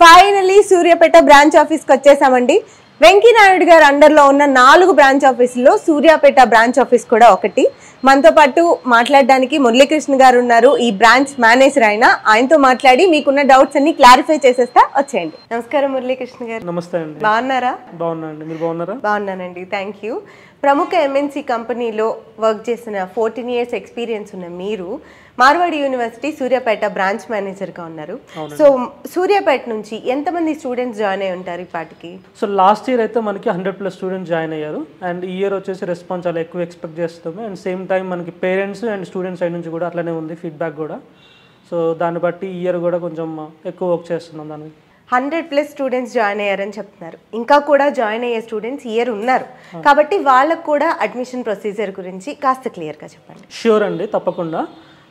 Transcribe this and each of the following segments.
Finally Suryapet branch office కి వచ్చేసామండి. వెంకీ నాయుడు గారు అండర్ లో ఉన్న 4 బ్రాంచ్ ఆఫీసుల్లో సూర్యాపేట బ్రాంచ్ ఆఫీస్ కూడా ఒకటి. మనతో పాటు మాట్లాడడానికి మురళీకృష్ణ గారు ఉన్నారు. ఈ బ్రాంచ్ మేనేజర్ ఆయనతో మాట్లాడి మీకున్న డౌట్స్ అన్ని క్లారిఫై చేసేస్తా. వచ్చేయండి. నమస్కారం మురళీకృష్ణ గారు. నమస్తే అండి. బాగున్నారా? బాగున్నానండి. మీరు బాగున్నారా? బాగున్నానండి, థ్యాంక్ యూ. ప్రముఖ ఎంఎన్సీ కంపెనీలో వర్క్ చేసిన 14 years ఎక్స్పీరియన్స్ ఉన్న మీరు మార్వాడి యూనివర్సిటీ సూర్యాపేట బ్రాంచ్ మేనేజర్గా ఉన్నారు. సో సూర్యాపేట నుంచి ఎంతమంది స్టూడెంట్స్ జాయిన్ అయి ఉంటారు ఇప్పటికి? సో లాస్ట్ ఇయర్ అయితే మనకి 100+ స్టూడెంట్స్ జాయిన్ అయ్యారు. అండ్ ఈ ఇయర్ వచ్చేసి రెస్పాన్స్ చాలా ఎక్కువ ఎక్స్పెక్ట్ చేస్తాము. అండ్ సేమ్ టైం మనకి పేరెంట్స్ అండ్ స్టూడెంట్స్ సైడ్ నుంచి కూడా అట్లనే ఉంది ఫీడ్బ్యాక్ కూడా. సో దాన్ని బట్టి ఈ ఇయర్ కూడా కొంచెం ఎక్కువ వర్క్ చేస్తున్నాం దానికి. 100+ స్టూడెంట్స్ జాయిన్ అయ్యారని చెప్తున్నారు. ఇంకా కూడా జాయిన్ అయ్యే స్టూడెంట్స్ ఇయర్ ఉన్నారు కాబట్టి వాళ్ళకు కూడా అడ్మిషన్ ప్రొసీజర్ గురించి కాస్త క్లియర్గా చెప్పండి. ష్యూర్ అండి, తప్పకుండా.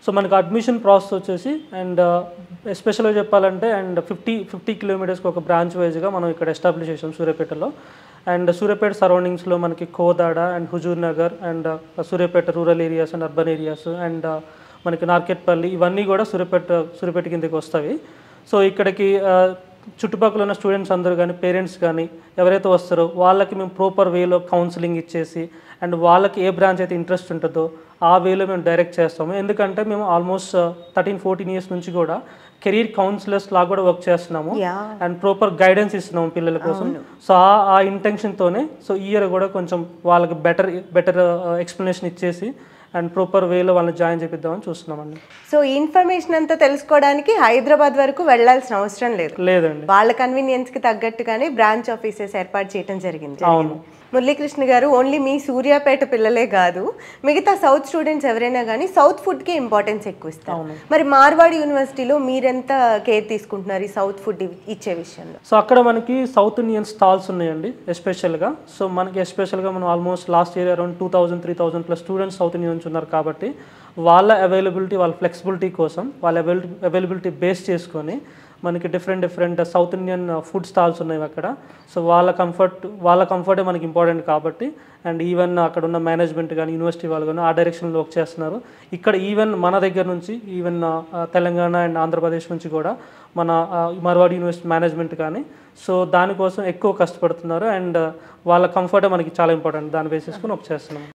సో మనకు అడ్మిషన్ ప్రాసెస్ వచ్చేసి అండ్ ఎస్పెషల్గా చెప్పాలంటే అండ్ 50 కిలోమీటర్స్కి ఒక బ్రాంచ్ వైజ్గా మనం ఇక్కడ ఎస్టాబ్లిష్ చేసాం సూర్యాపేటలో. అండ్ సూర్యాపేట సరౌండింగ్స్లో మనకి Kodad and Huzur Nagar and Suryapet rural areas and urban areas and మనకి నార్కెట్పల్లి ఇవన్నీ కూడా సూర్యాపేట కిందకి వస్తాయి. సో ఇక్కడికి చుట్టుపక్కల ఉన్న స్టూడెంట్స్ అందరూ కానీ పేరెంట్స్ కానీ ఎవరైతే వస్తారో వాళ్ళకి మేము ప్రాపర్ వేలో కౌన్సిలింగ్ ఇచ్చేసి అండ్ వాళ్ళకి ఏ బ్రాంచ్ అయితే ఇంట్రెస్ట్ ఉంటుందో ఆ వేలో మేము డైరెక్ట్ చేస్తాము. ఎందుకంటే మేము ఆల్మోస్ట్ 13-14 years నుంచి కూడా కెరీర్ కౌన్సిలర్స్ లాగా కూడా వర్క్ చేస్తున్నాము అండ్ ప్రాపర్ గైడెన్స్ ఇస్తున్నాము పిల్లల కోసం. సో ఆ ఇంటెన్షన్తోనే సో ఈ ఇయర్ కూడా కొంచెం వాళ్ళకి బెటర్ ఎక్స్ప్లెనేషన్ ఇచ్చేసి అండ్ ప్రాపర్ వేలో వాళ్ళని జాయిన్ చేపిద్దామని చూస్తున్నామండి. సో ఈ ఇన్ఫర్మేషన్ అంతా తెలుసుకోవడానికి హైదరాబాద్ వరకు వెళ్లాల్సిన అవసరం లేదండి. వాళ్ళ కన్వీనియన్స్కి తగ్గట్టుగానే బ్రాంచ్ ఆఫీసెస్ ఏర్పాటు చేయడం జరిగింది. అవును మురళీకృష్ణ గారు, ఓన్లీ మీ సూర్యాపేట పిల్లలే కాదు మిగతా సౌత్ స్టూడెంట్స్ ఎవరైనా కానీ సౌత్ ఫుడ్కి ఇంపార్టెన్స్ ఎక్కువ ఇస్తారు. మరి మార్వాడి యూనివర్సిటీలో మీరెంత కేర్ తీసుకుంటున్నారు ఈ సౌత్ ఫుడ్ ఇచ్చే విషయంలో? సో అక్కడ మనకి సౌత్ ఇండియన్ స్టాల్స్ ఉన్నాయండి ఎస్పెషల్గా. సో మనకి ఎస్పెషల్గా మనం almost last year around 2000-3000+ students south Indian నుంచి ఉన్నారు కాబట్టి వాళ్ళ అవైలబిలిటీ వాళ్ళ ఫ్లెక్సిబిలిటీ కోసం వాళ్ళ అవైలబిలిటీ బేస్ చేసుకొని మనకి different south Indian food stalls ఉన్నాయి అక్కడ. సో వాళ్ళ కంఫర్టే మనకి ఇంపార్టెంట్ కాబట్టి అండ్ ఈవెన్ అక్కడ ఉన్న మేనేజ్మెంట్ కానీ యూనివర్సిటీ వాళ్ళు కానీ ఆ డైరెక్షన్లో వర్క్ చేస్తున్నారు. ఇక్కడ ఈవెన్ మన దగ్గర నుంచి ఈవెన్ తెలంగాణ అండ్ ఆంధ్రప్రదేశ్ నుంచి కూడా మన మార్వాడి యూనివర్సిటీ మేనేజ్మెంట్ కానీ సో దానికోసం ఎక్కువ కష్టపడుతున్నారు అండ్ వాళ్ళ కంఫర్టే మనకి చాలా ఇంపార్టెంట్. దాన్ని బేస్ చేసుకొని వర్క్ చేస్తున్నాం.